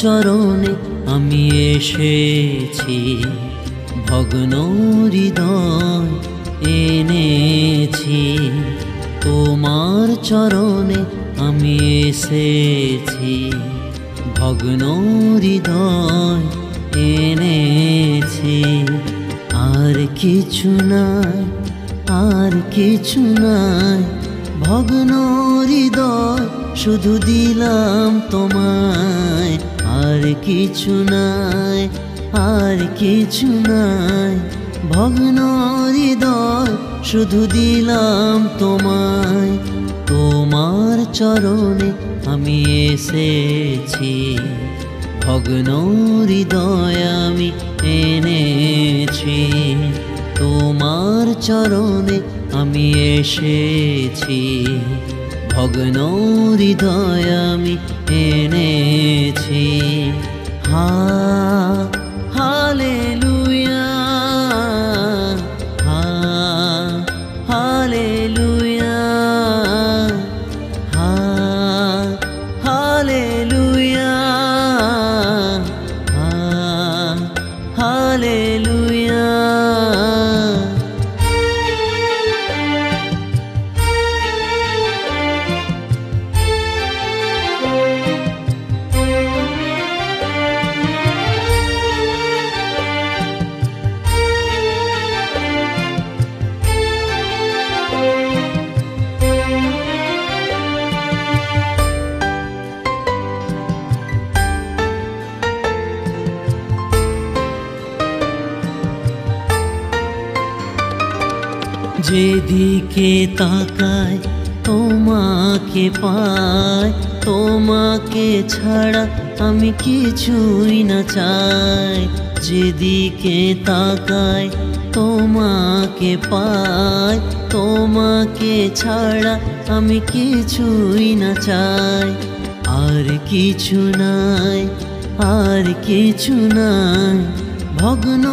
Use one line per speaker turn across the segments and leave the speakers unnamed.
চরণে আমি এসেছি, ভগ্ন হৃদয় এনেছি। তোমার চরণে আমি এসেছি, ভগ্ন হৃদয় এনেছি। আর কিছু নাই, আর কিছু নাই, ভগ্ন হৃদয় শুধু দিলাম তোমায়। আর কিছু নাই, আর কিছু নাই, ভগ্ন হৃদয় শুধু দিলাম তোমায়। তোমার চরণে আমি এসেছি, ভগ্ন হৃদয় আমি এনেছি। তোমার চরণে আমি এসেছি, ভগ্ন হৃদয় আমি এনেছি। Hallelujah, hallelujah, hallelujah, hallelujah. যেদিকে তাকায় তোমাকে পায়, তোমাকে ছাড়া আমি কিছুই না চাই। যেদিকে তাকায় তোমাকে পায়, তোমাকে ছাড়া আমি কিছুই না চাই। আর কিছু নাই, আর কিছু নাই, ভগ্ন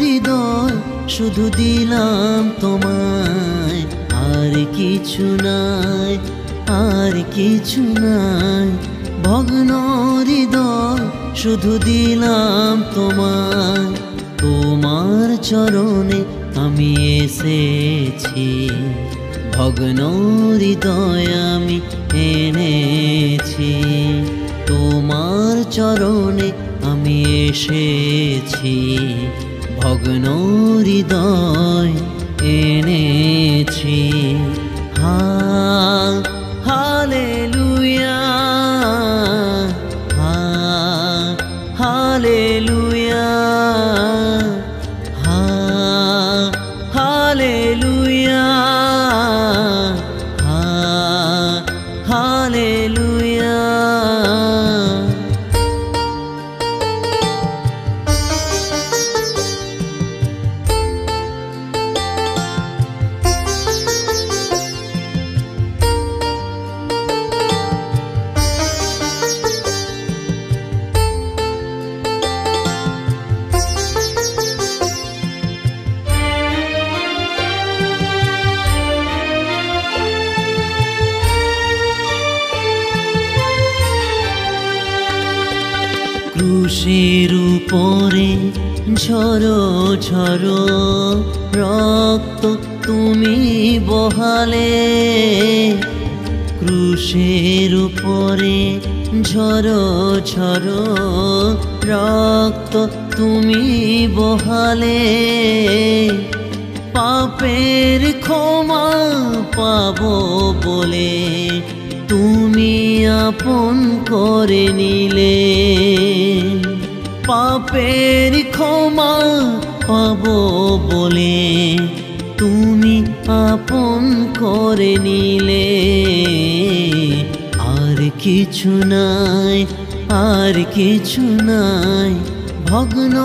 হৃদয় শুধু দিলাম তোমায়। আর কিছু নাই, আর কিছু নাই, ভগ্ন হৃদয় শুধু দিলাম তোমায়। তোমার চরণে আমি এসেছি, ভগ্ন হৃদয় আমি এনেছি। তোমার চরণে আমি এসেছি, ভগ্ন হৃদয় এনেছি। Hallelujah, hallelujah, hallelujah, hallelujah. ক্রুশের উপরে ঝরো ঝরো রক্ত তুমি বহালে। ক্রুশের উপরে ঝরো ঝরো রক্ত তুমি বহালে। পাপের ক্ষমা পাবো বলে তুমি আপন করে নিলে। পাপের ক্ষমা পাবো বলে তুমি আপন করে নিলে। আর কিছু নাই, আর কিছু নাই, ভগ্ন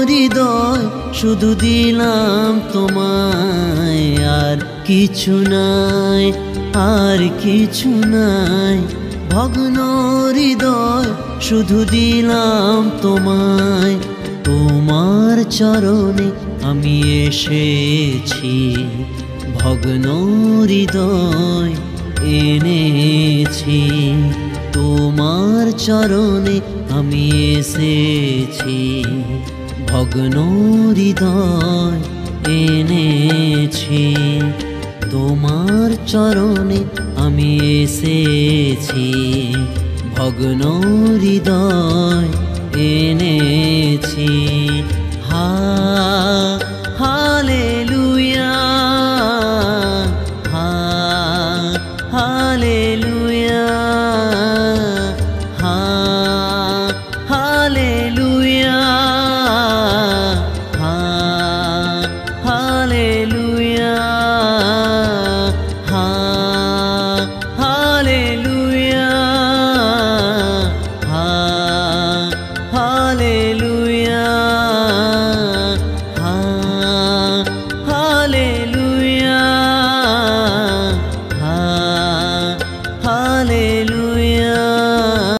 হৃদয় শুধু দিলাম তোমায়। আর কিছু নাই, আর কিছু নাই, ভগ্ন হৃদয় শুধু দিলাম তোমায়। তোমার চরণে আমি এসেছি, ভগ্ন হৃদয় এনেছি। তোমার চরণে আমি এসেছি, ভগ্ন হৃদয় এনেছি। তোমার চরণে আমি এসেছি, ভগ্ন হৃদয় এনেছি। হালেলুয়া